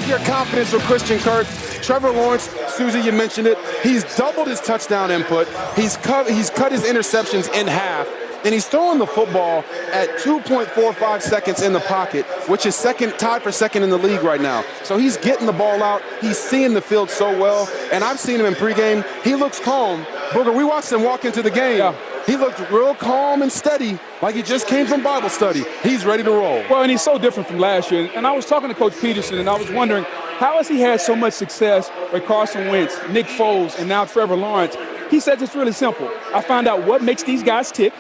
have your confidence with Christian Kirk. Trevor Lawrence, Susie, you mentioned it. He's doubled his touchdown input. He's cut his interceptions in half. And he's throwing the football at 2.45 seconds in the pocket, which is tied for second in the league right now. So he's getting the ball out. He's seeing the field so well. And I've seen him in pregame. He looks calm. Booger, we watched him walk into the game. Yeah. He looked real calm and steady, like he just came from Bible study. He's ready to roll. Well, and he's so different from last year. And I was talking to Coach Peterson, and I was wondering, how has he had so much success with Carson Wentz, Nick Foles, and now Trevor Lawrence? He says it's really simple. I find out what makes these guys tick,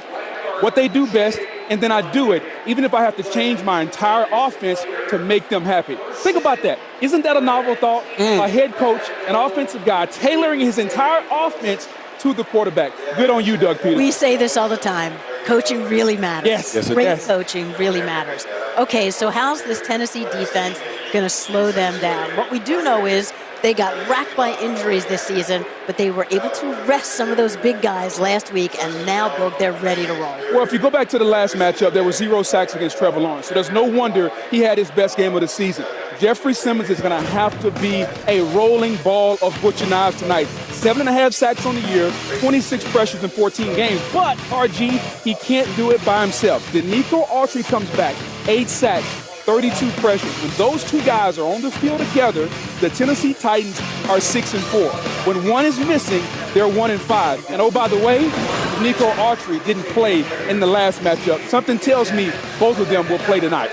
what they do best, and then I do it, even if I have to change my entire offense to make them happy. Think about that. Isn't that a novel thought? A head coach, an offensive guy, tailoring his entire offense to the quarterback. Good on you, Doug Peterson. We say this all the time. Coaching really matters. Yes. Great coaching really matters. Okay, so how's this Tennessee defense going to slow them down? What we do know is they got racked by injuries this season, but they were able to rest some of those big guys last week, and now, Boog, they're ready to roll. Well, if you go back to the last matchup, there were 0 sacks against Trevor Lawrence, so there's no wonder he had his best game of the season. Jeffrey Simmons is going to have to be a rolling ball of butcher knives tonight. 7.5 sacks on the year, 26 pressures in 14 games. But, RG, he can't do it by himself. Denico Autry comes back, 8 sacks, 32 pressures. When those two guys are on the field together, the Tennessee Titans are 6-4. When one is missing, they're 1-5. And oh, by the way, Denico Autry didn't play in the last matchup. Something tells me both of them will play tonight.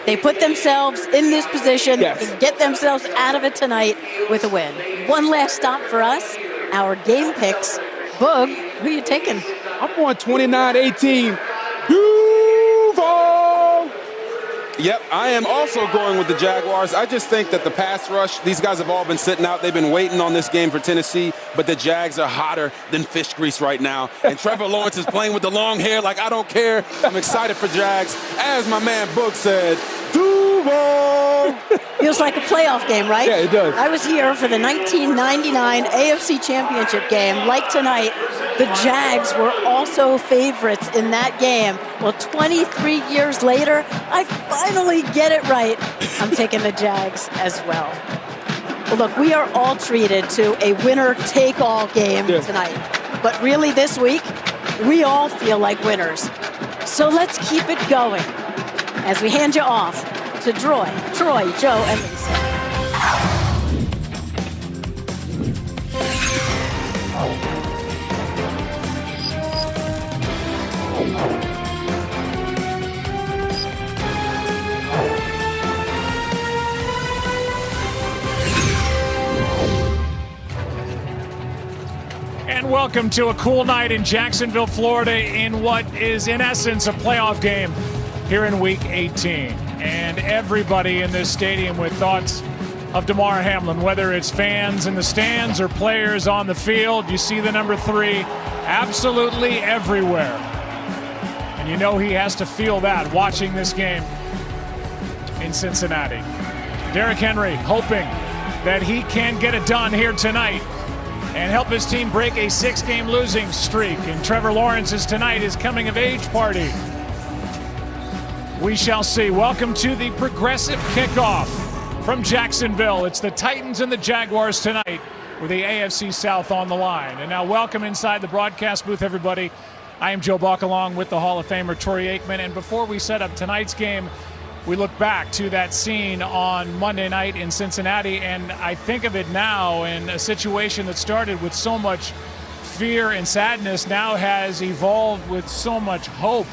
They put themselves in this position Yes. to get themselves out of it tonight with a win. One last stop for us, our game picks. Boog, who are you taking? I'm going 29-18. Duval! Yep, I am also going with the Jaguars. I just think that the pass rush, these guys have all been sitting out. They've been waiting on this game for Tennessee, but the Jags are hotter than fish grease right now. And Trevor Lawrence is playing with the long hair like, I don't care. I'm excited for Jags. As my man Book said, Duval! Feels like a playoff game, right? Yeah, it does. I was here for the 1999 AFC Championship game. Like tonight, the Jags were also favorites in that game. Well, 23 years later, I finally get it right. I'm taking the Jags as well. Well, look, we are all treated to a winner-take-all game tonight. But really this week, we all feel like winners. So let's keep it going as we hand you off to Troy, Joe, and Lisa. And welcome to a cool night in Jacksonville, Florida, in what is in essence a playoff game here in Week 18. And everybody in this stadium with thoughts of Damar Hamlin, whether it's fans in the stands or players on the field. You see the number 3 absolutely everywhere. And you know he has to feel that watching this game in Cincinnati. Derrick Henry hoping that he can get it done here tonight and help his team break a 6-game losing streak. And Trevor Lawrence's tonight is coming-of-age party. We shall see. Welcome to the Progressive Kickoff from Jacksonville. It's the Titans and the Jaguars tonight with the AFC South on the line. And now welcome inside the broadcast booth, everybody. I am Joe Buck along with the Hall of Famer Troy Aikman. And before we set up tonight's game, we look back to that scene on Monday night in Cincinnati, and I think of it now in a situation that started with so much fear and sadness now has evolved with so much hope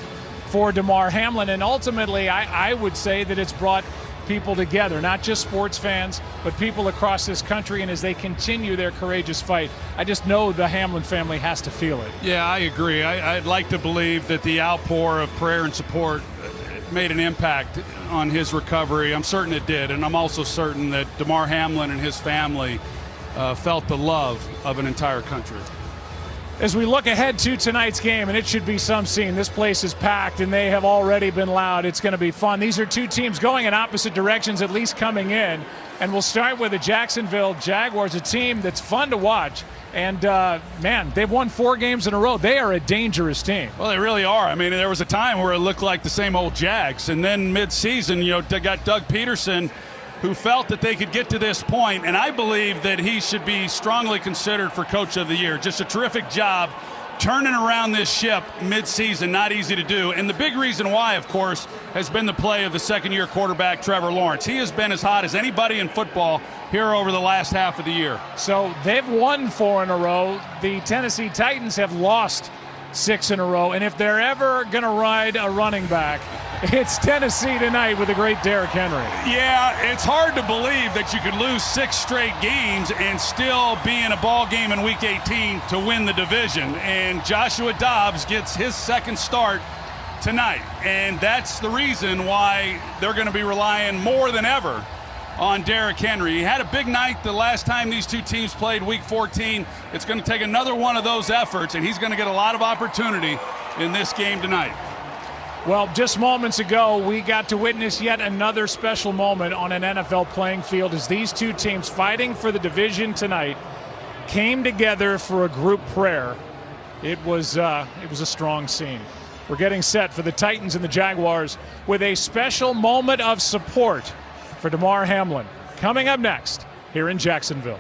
for Damar Hamlin. And ultimately, I would say that it's brought people together, not just sports fans, but people across this country. And as they continue their courageous fight, I just know the Hamlin family has to feel it. Yeah, I agree. I'd like to believe that the outpour of prayer and support made an impact on his recovery. I'm certain it did, and I'm also certain that Damar Hamlin and his family felt the love of an entire country. As we look ahead to tonight's game, and it should be some scene, this place is packed and they have already been loud. It's going to be fun. These are two teams going in opposite directions, at least coming in. And we'll start with the Jacksonville Jaguars, a team that's fun to watch. And, man, they've won 4 games in a row. They are a dangerous team. Well, they really are. I mean, there was a time where it looked like the same old Jags. And then mid-season, they got Doug Peterson who felt that they could get to this point, and I believe that he should be strongly considered for Coach of the Year. Just a terrific job turning around this ship mid-season, not easy to do. And the big reason why, of course, has been the play of the second-year quarterback, Trevor Lawrence. He has been as hot as anybody in football here over the last half of the year. So they've won 4 in a row. The Tennessee Titans have lost 6 in a row. And if they're ever going to ride a running back, it's Tennessee tonight with the great Derrick Henry. Yeah, it's hard to believe that you could lose 6 straight games and still be in a ball game in Week 18 to win the division. And Joshua Dobbs gets his second start tonight. And that's the reason why they're going to be relying more than ever on Derrick Henry. He had a big night the last time these two teams played Week 14. It's going to take another one of those efforts, and he's going to get a lot of opportunity in this game tonight. Well, just moments ago, we got to witness yet another special moment on an NFL playing field as these two teams fighting for the division tonight came together for a group prayer. It was a strong scene. We're getting set for the Titans and the Jaguars with a special moment of support for Damar Hamlin coming up next here in Jacksonville.